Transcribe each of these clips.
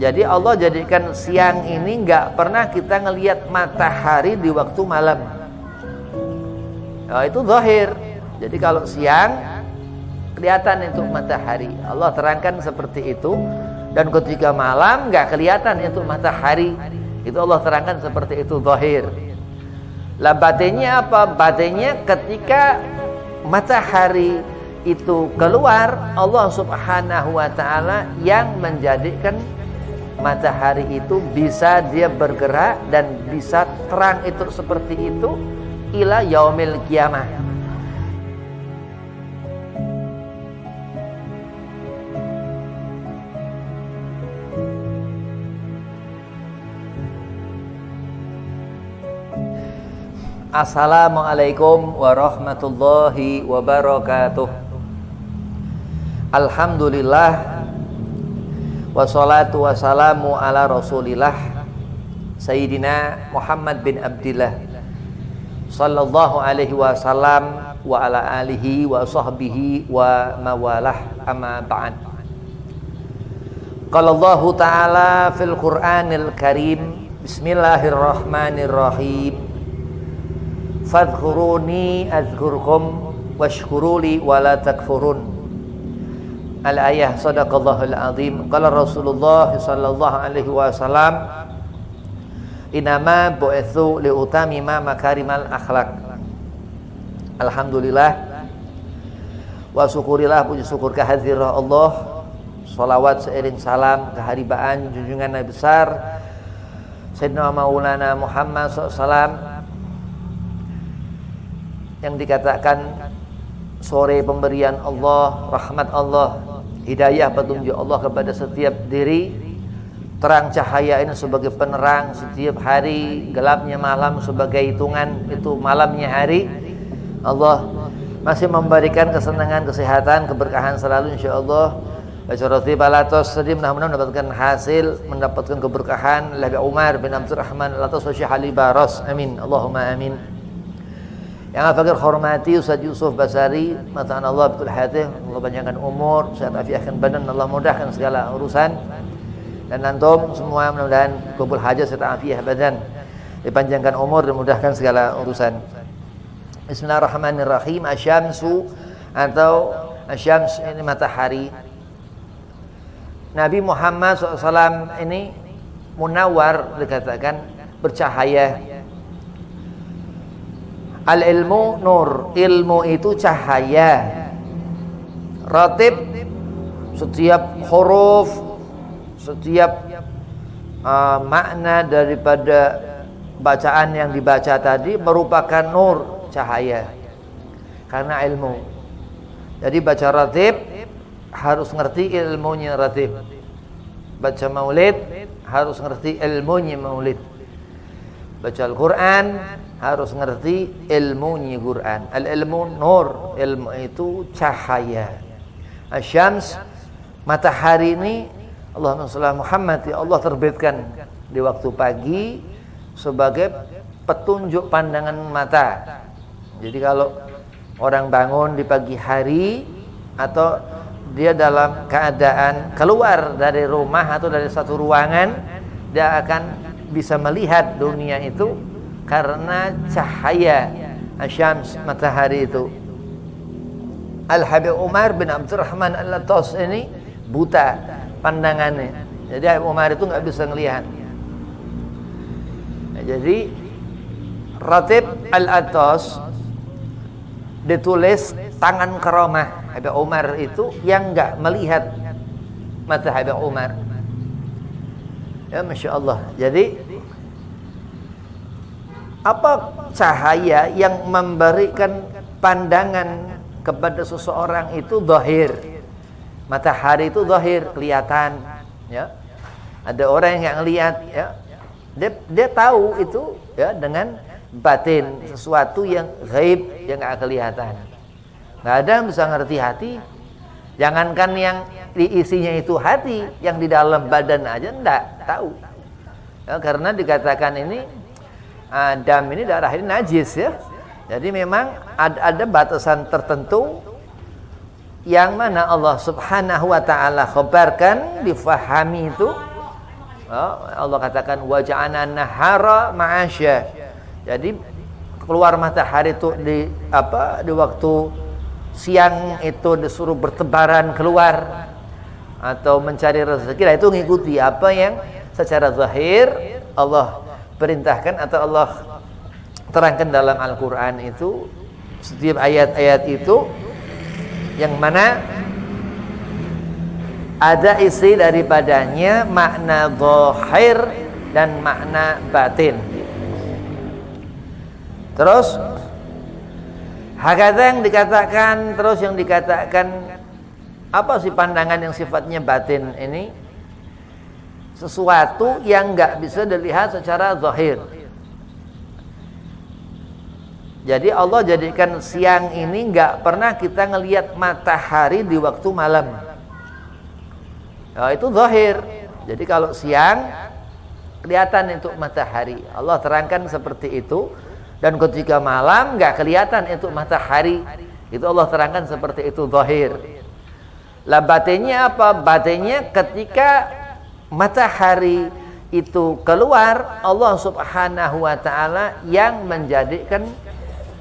Jadi Allah jadikan siang ini nggak pernah kita ngelihat matahari di waktu malam. Itu zahir. Jadi kalau siang kelihatan itu matahari. Allah terangkan seperti itu. Dan ketika malam nggak kelihatan itu matahari. Itu Allah terangkan seperti itu zahir. Lah batinnya apa? Batinnya ketika matahari itu keluar, Allah Subhanahu wa taala yang menjadikan matahari itu bisa dia bergerak dan bisa terang itu seperti itu ila yaumil qiyamah. Assalamualaikum warahmatullahi wabarakatuh. Alhamdulillah wassalatu wassalamu ala rasulillah Sayyidina Muhammad bin Abdillah sallallahu alaihi wasallam wa ala alihi wa sahbihi wa mawalah, amma ba'd. Qala Allah ta'ala fil Qur'anil Karim, bismillahirrahmanirrahim, fadhkuruni azkurkum washkuruli wala takfurun. Al-ayah, sadaqallahul azim. Qala Rasulullah sallallahu alaihi wasallam, inama bu'itsu liutamima makarimal akhlak. Alhamdulillah wa syukurillah, puji syukur kehadirat Allah, salawat seiring salam keharibaan junjungan Nabi besar Sayyidina Maulana Muhammad SAW, yang dikatakan sore pemberian Allah, rahmat Allah, hidayah petunjuk Allah kepada setiap diri, terang cahaya ini sebagai penerang setiap hari, gelapnya malam sebagai hitungan itu malamnya hari. Allah masih memberikan kesenangan, kesehatan, keberkahan selalu insyaallah. Bacarati balatos sedih mudah-mudahan mendapatkan hasil, mendapatkan keberkahan Nabi Umar bin Abdurrahman alatos Syekh Ali Baros, amin Allahumma amin. Yang fakir hormati Ustaz Yusuf Basari, mataan Allah betul hati, Allah panjangkan umur, sehat afiatkan badan, Allah mudahkan segala urusan. Dan antum semua mudah-mudahan kubul hajat serta afiat badan, dipanjangkan umur dan mudahkan segala urusan. Bismillahirrahmanirrahim. Asyamsu atau asyams ini matahari. Nabi Muhammad SAW ini munawar, dikatakan bercahaya. Al-ilmu nur, ilmu itu cahaya. Ratib, setiap huruf, setiap makna daripada bacaan yang dibaca tadi merupakan nur, cahaya, karena ilmu. Jadi baca ratib harus ngerti ilmunya ratib. Baca maulid harus ngerti ilmunya maulid. Baca Al-Quran harus ngerti ilmunya Quran. Al-ilmu nur, ilmu itu cahaya. Asyams, matahari ini Allahumma shalli ala Muhammad, ya Allah terbitkan di waktu pagi sebagai petunjuk pandangan mata. Jadi kalau orang bangun di pagi hari atau dia dalam keadaan keluar dari rumah atau dari satu ruangan, dia akan bisa melihat dunia itu karena cahaya asyams, matahari itu. Al-Habib Umar bin Abdurrahman Al-Atas ini buta pandangannya, jadi Umar itu nggak bisa ngelihat. Nah, jadi Ratib Al-Atas ditulis tangan karamah. Habib Umar itu yang nggak melihat mata Habib Umar. Ya Masya Allah. Jadi apa cahaya yang memberikan pandangan kepada seseorang itu zahir. Matahari itu zahir, kelihatan, ya. Ada orang yang lihat, ya. Dia tahu itu, ya, dengan batin, sesuatu yang gaib yang enggak kelihatan. Enggak ada yang bisa ngerti hati. Jangankan yang diisinya itu hati, yang di dalam badan aja enggak tahu. Ya, karena dikatakan ini Adam ini darah ini najis, ya. Jadi memang ada batasan tertentu yang mana Allah Subhanahu wa taala khabarkan, difahami itu Allah katakan waja'ana nahara ma'asya. Jadi keluar matahari itu di waktu siang itu disuruh bertebaran keluar atau mencari rezeki. Nah, itu ngikuti apa yang secara zahir Allah perintahkan atau Allah terangkan dalam Al-Qur'an itu. Setiap ayat-ayat itu yang mana ada isi daripadanya makna zahir dan makna batin. Terus hakata yang dikatakan, terus yang dikatakan apa sih pandangan yang sifatnya batin ini? Sesuatu yang enggak bisa dilihat secara zahir. Jadi Allah jadikan siang ini enggak pernah kita ngelihat matahari di waktu malam. Itu zahir. Jadi kalau siang kelihatan itu matahari. Allah terangkan seperti itu. Dan ketika malam enggak kelihatan itu matahari. Itu Allah terangkan seperti itu zahir. Lah batinnya apa? Batinnya ketika matahari itu keluar, Allah Subhanahu wa taala yang menjadikan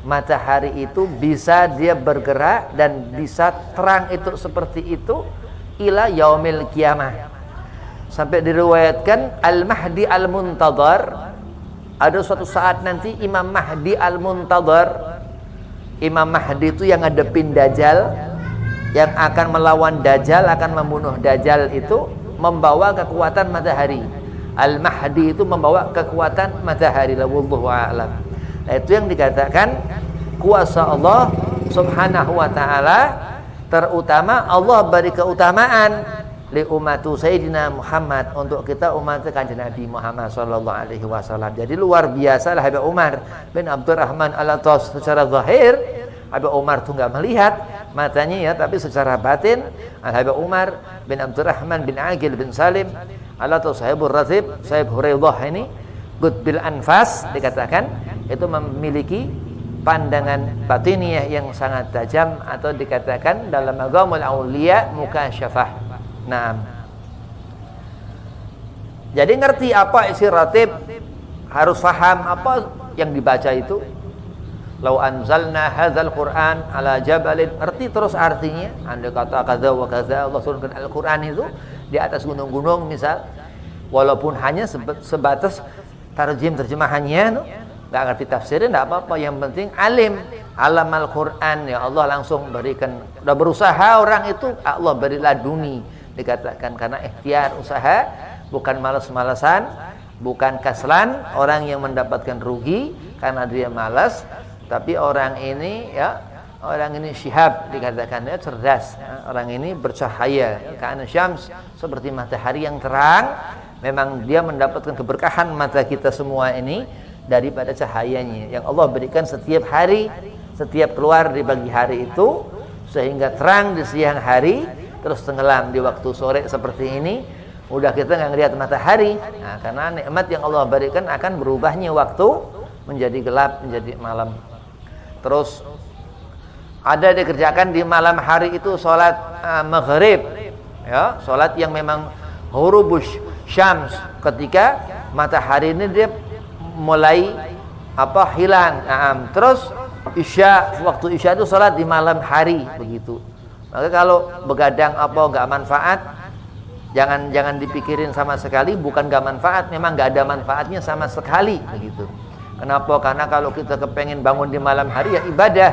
matahari itu bisa dia bergerak dan bisa terang itu seperti itu ila yaumil qiyamah. Sampai diriwayatkan Al-Mahdi Al-Muntadhar, ada suatu saat nanti Imam Mahdi Al-Muntadhar. Imam Mahdi itu yang ngadepin Dajjal, yang akan melawan Dajjal, akan membunuh Dajjal itu membawa kekuatan matahari. Al-Mahdi itu membawa kekuatan matahari. Wallahu a'lam. Nah, itu yang dikatakan kuasa Allah Subhanahu wa taala, terutama Allah beri keutamaan li ummatu Sayyidina Muhammad, untuk kita umat Kanjeng Nabi Muhammad sallallahu alaihi wasallam. Jadi luar biasa lah Habib Umar bin Abdurrahman Al-Attas. Secara zahir Habib Umar tuh enggak melihat matanya ya, tapi secara batin Habib Umar bin Abdurrahman bin Aqil bin Salim Al-Attas sahibur ratib, sahib Huraidah ini Qutbil Anfas dikatakan itu memiliki pandangan batiniyah yang sangat tajam, atau dikatakan dalam agama auliya mukasyafah. Nah, jadi ngerti apa isi ratib, harus paham apa yang dibaca itu. Lau anzalna hadzal Qur'an ala jabalin, ngerti terus artinya. Andai kata kaza wa kaza, Allah turunkan Al-Qur'an itu di atas gunung-gunung misal, walaupun hanya sebatas tarjim terjemahannya, nggak ngerti tafsirnya nggak apa-apa, yang penting alim Al-Qur'an ya Allah langsung berikan. Udah berusaha orang itu Allah beri laduni, dikatakan karena ikhtiar usaha, bukan malas-malasan, bukan kaslan orang yang mendapatkan rugi karena dia malas, tapi orang ini ya, orang ini syihab dikatakan ya, cerdas ya, orang ini bercahaya karena syams, seperti matahari yang terang. Memang dia mendapatkan keberkahan mata kita semua ini daripada cahayanya yang Allah berikan setiap hari, setiap keluar di pagi hari itu, sehingga terang di siang hari, terus tenggelam di waktu sore seperti ini. Udah kita nggak ngelihat matahari. Nah, karena nikmat yang Allah berikan akan berubahnya waktu menjadi gelap, menjadi malam. Terus ada dikerjakan di malam hari itu sholat maghrib, ya, sholat yang memang ghurubus syams, ketika matahari ini dia mulai hilang. Terus isya, waktu isya itu sholat di malam hari begitu. Maka kalau begadang nggak manfaat, jangan dipikirin sama sekali. Bukan nggak manfaat, memang nggak ada manfaatnya sama sekali begitu. Kenapa? Karena kalau kita kepengen bangun di malam hari ya ibadah.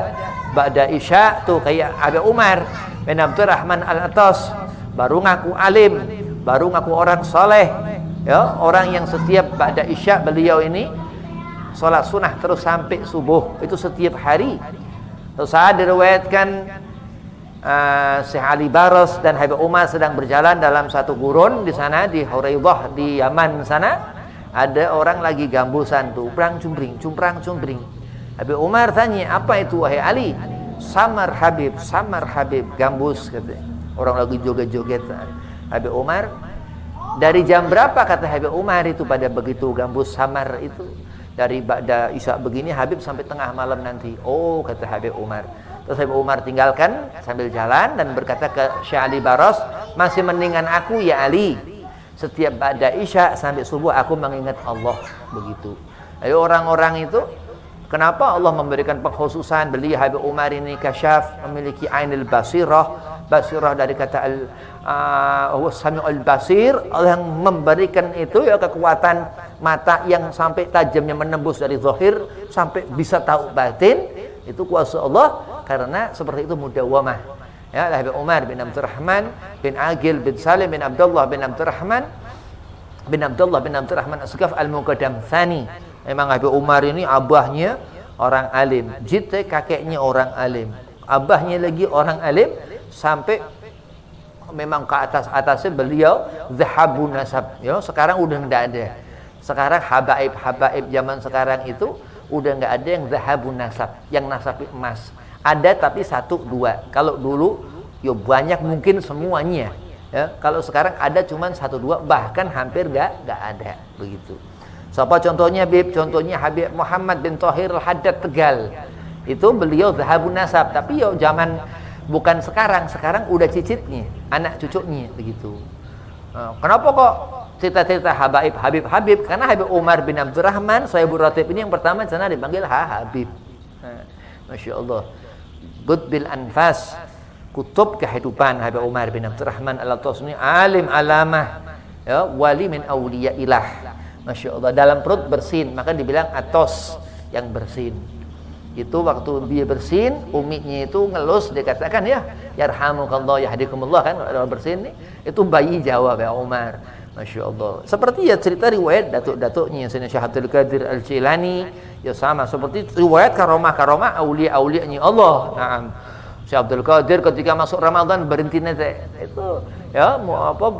Ba'da isya tuh kayak Abi Umar bin Abdurrahman Al-Attas, baru ngaku alim, baru ngaku orang soleh, ya, orang yang setiap ba'da isya beliau ini sholat sunnah terus sampai subuh, itu setiap hari. Terus saat diriwayatkan Syekh Ali Baros dan Habib Umar sedang berjalan dalam satu gurun di sana di Huraidah di Yaman sana, ada orang lagi gambusan tuh, cumprang cumbring. Habib Umar tanya, apa itu wahai Ali? Samar Habib, gambus katanya. Orang lagi joget-joget. Habib Umar, dari jam berapa kata Habib Umar itu pada begitu gambus samar itu? Dari ba'da isya begini Habib sampai tengah malam nanti. Oh, kata Habib Umar. Terus Habib Umar tinggalkan sambil jalan dan berkata ke Syekh Ali Baros, masih mendingan aku ya Ali, Setiap ba'da isya sampai subuh aku mengingat Allah, begitu. Ayo orang-orang itu, kenapa Allah memberikan pengkhususan? Beliau Habib Umar ini kasyaf, memiliki ainul basirah. Basirah dari kata Sami'ul Basir. Allah yang memberikan itu ya kekuatan mata yang sampai tajamnya menembus dari zahir sampai bisa tahu batin. Itu kuasa Allah, karena seperti itu mudawamah. Ya, Habib Umar bin Abdurrahman bin Agil bin Salim bin Abdullah bin Abdurrahman Asqaf Al-Muqaddam Tsani. Memang Habib Umar ini abahnya orang alim, jite kakeknya orang alim, abahnya lagi orang alim, sampai memang ke atasnya beliau zahabun nasab. Ya, sekarang udah enggak ada. Sekarang habaib zaman sekarang itu udah enggak ada yang zahabun nasab, yang nasab emas. Ada tapi 1-2. Kalau dulu ya banyak, mungkin semuanya. Ya, kalau sekarang ada cuman 1-2, bahkan hampir enggak ada, begitu. Siapa contohnya, Bib? Contohnya Habib Muhammad bin Thahir Al-Haddad Tegal. Itu beliau zahabun nasab, tapi ya zaman bukan sekarang udah cicitnya, anak cucunya, begitu. Kenapa kok cerita-cerita Habib? Karena Habib Umar bin Abdurrahman Sahibul Ratib ini yang pertama sana dipanggil Habib. Masya Allah. Bil Anfas, kutub kehidupan Habib Umar bin Abdurrahman Al-Atas ini alim alamah, ya, wali min awliya ilah. Masya Allah. Dalam perut bersin, maka dibilang atos, yang bersin. Itu waktu dia bersin, umiknya itu ngelus, dia katakan ya yarhamukallah yahdikumullah, kan kalau bersin nih, itu bayi jawab ya Umar. Masya Allah. Seperti ya cerita riwayat datuk-datuknya Sayyidina Syekh Abdul Qadir Al-Jilani, ya sama seperti riwayat karomah aulia-aulianya Allah. Naam. Syekh Abdul Qadir ketika masuk Ramadan berhenti nanti itu ya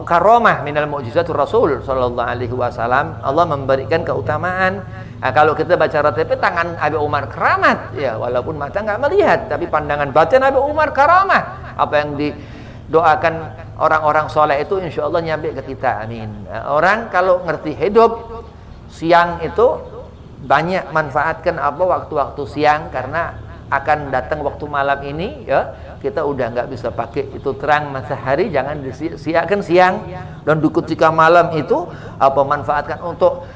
karomah minal mu'jizatur Rasul sallallahu alaihi wasallam. Allah memberikan keutamaan. Nah, kalau kita baca RTP tangan Habib Umar keramat, ya walaupun mata nggak melihat, tapi pandangan batin Habib Umar karamah. Apa yang didoakan orang-orang soleh itu insya Allah nyampe ke kita, amin. Nah, orang kalau ngerti hidup siang itu banyak manfaatkan waktu-waktu siang, karena akan datang waktu malam ini, ya kita udah nggak bisa pakai itu terang matahari, jangan disiakan siang. Dan ketika malam itu manfaatkan untuk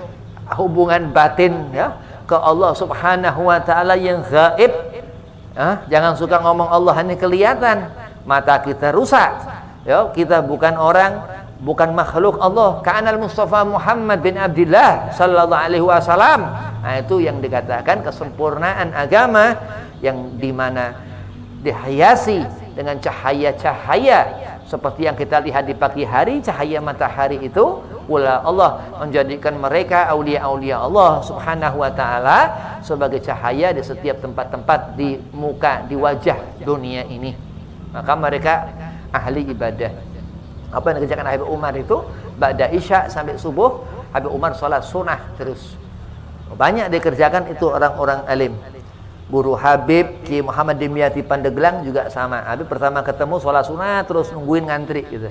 hubungan batin, ya, ke Allah Subhanahu wa taala yang gaib. Jangan suka ngomong Allah hanya kelihatan, mata kita rusak. Ya, kita bukan orang, bukan makhluk Allah. Ka'anal Mustafa Muhammad bin Abdullah sallallahu alaihi wasallam. Nah, itu yang dikatakan kesempurnaan agama, yang dimana dihiasi dengan cahaya-cahaya seperti yang kita lihat di pagi hari, cahaya matahari itu. Pula Allah menjadikan mereka aulia-aulia Allah Subhanahu wa taala sebagai cahaya di setiap tempat-tempat di muka, di wajah dunia ini. Maka mereka ahli ibadah. Apa yang dikerjakan Habib Umar itu ba'da isya sampai subuh, Habib Umar salat sunnah terus. Banyak dikerjakan itu orang-orang alim. Guru Habib Ki Muhammad Dimyati Pandeglang juga sama. Habib pertama ketemu salat sunnah terus nungguin ngantri gitu.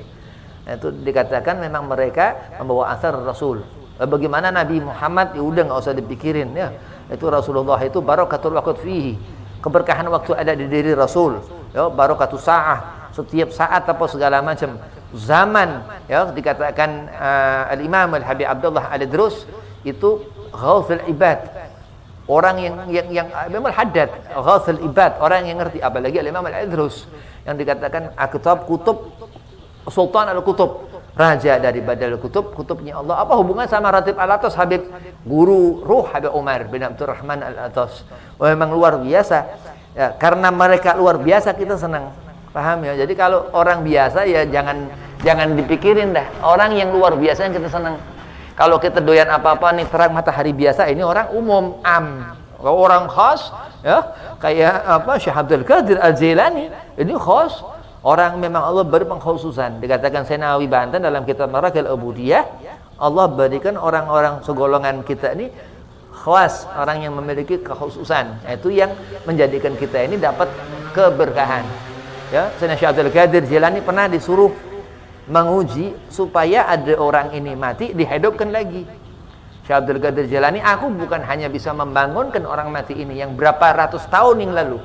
Nah, itu dikatakan memang mereka membawa asar Rasul. Bagaimana Nabi Muhammad, ya udah nggak usah dipikirin, ya. Itu Rasulullah itu barakatul waqt fihi. Keberkahan waktu ada di diri Rasul. Ya, barakatus saah. Setiap saat apa segala macam zaman, ya, dikatakan Al-Imam Al-Habib Abdullah Al-Idrus itu ghauthul ibad. Orang yang memang haddad, ghauthul ibad, orang yang ngerti. Apalagi Al-Imam Al-Idrus yang dikatakan kutub Sultan Al-Kutub, raja dari Badal Kutub, kutubnya Allah. Apa hubungan sama Ratib Al-Atas Habib, guru ruh Habib Umar bin Abdurrahman Al-Atas? Memang luar biasa. Ya, karena mereka luar biasa kita senang. Paham ya? Jadi kalau orang biasa ya jangan dipikirin dah. Orang yang luar biasa yang kita senang. Kalau kita doyan apa-apa nih terang matahari biasa, ini orang umum, Kalau orang khas, ya kayak Syekh Abdul Qadir Al-Jilani, ini khas. Orang memang Allah beri pengkhususan. Dikatakan Senawi Banten dalam kitab Marakil Ubudiyah, Allah berikan orang-orang segolongan kita ini khas, orang yang memiliki kekhususan. Itu yang menjadikan kita ini dapat keberkahan. Ya, Sayyidina Syekh Abdul Qadir Jilani pernah disuruh menguji supaya ada orang ini mati dihidupkan lagi. Syekh Abdul Qadir Jilani, aku bukan hanya bisa membangunkan orang mati ini yang berapa ratus tahun yang lalu.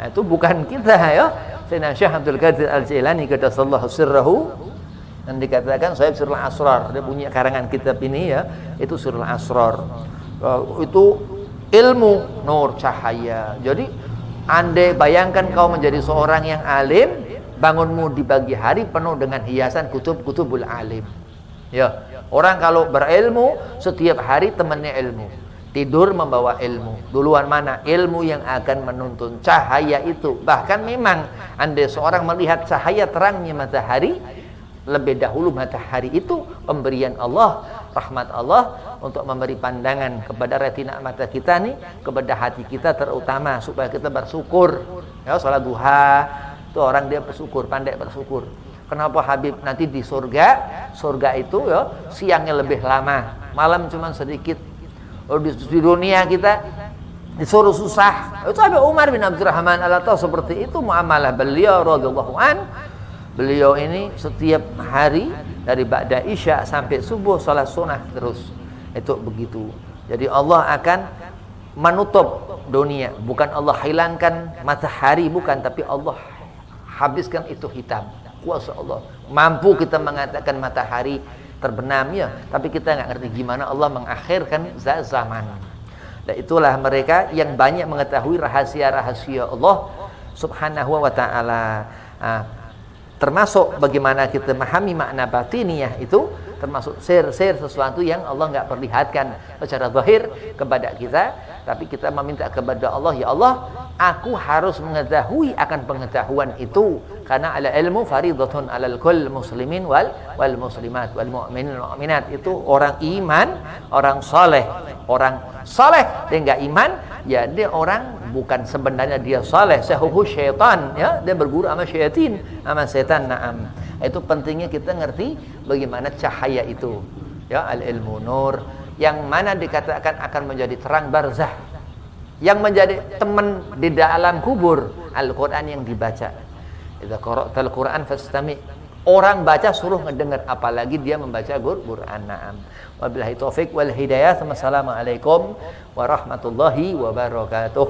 Nah, itu bukan kita, ya. Sayyidina Syekh Abdul Qadir Al-Jilani qaddasallahu sirrahu, Dan dikatakan Sahib Sirrul Asrar, dia punya karangan kitab ini ya, itu Sirrul Asrar. Itu ilmu, nur, cahaya. Jadi andai bayangkan kau menjadi seorang yang alim, bangunmu di pagi hari penuh dengan hiasan kutubul alim. Ya, orang kalau berilmu setiap hari temannya ilmu. Tidur membawa ilmu. Duluan mana ilmu yang akan menuntun cahaya itu. Bahkan memang andai seorang melihat cahaya terangnya matahari, lebih dahulu matahari itu pemberian Allah, rahmat Allah untuk memberi pandangan kepada retina mata kita nih, kepada hati kita terutama supaya kita bersyukur. Ya, salat duha itu orang dia bersyukur, pandai bersyukur. Kenapa Habib nanti di surga itu ya siangnya lebih lama, malam cuma sedikit. Di dunia kita disuruh susah. Itu ada Umar bin Abdurrahman al-Attaw seperti itu muamalah beliau radhiyallahu an. Beliau ini setiap hari dari ba'da isya sampai subuh salat sunnah terus. Itu begitu. Jadi Allah akan menutup dunia, bukan Allah hilangkan matahari, bukan, tapi Allah habiskan itu hitam. Kuasa Allah. Mampu kita mengatakan matahari terbenam ya, tapi kita nggak ngerti gimana Allah mengakhirkan zaman. Dan itulah mereka yang banyak mengetahui rahasia-rahasia Allah Subhanahu wa taala. Termasuk bagaimana kita memahami makna batiniyah itu, termasuk sir-sir sesuatu yang Allah nggak perlihatkan secara zahir kepada kita, tapi kita meminta kepada Allah, ya Allah, aku harus mengetahui akan pengetahuan itu, karena ala ilmu faridatun alal kull muslimin wal muslimat wal mu'minin wal mu'minat. Itu orang iman, orang saleh. Orang saleh dia nggak iman, ya dia orang bukan sebenarnya dia saleh, sahuhu syaitan ya, dia berguru sama syaitan, sama setan. Naam. Itu pentingnya kita ngerti bagaimana cahaya itu. Ya, al-ilmu nur yang mana dikatakan akan menjadi terang barzah, yang menjadi teman di dalam kubur, Al-Qur'an yang dibaca. Idza qara'tal Qur'an fastami'. Orang baca suruh ngedengar, apalagi dia membaca Quran. Naam. Wabillahi taufik wal hidayah. Wassalamualaikum warahmatullahi wabarakatuh.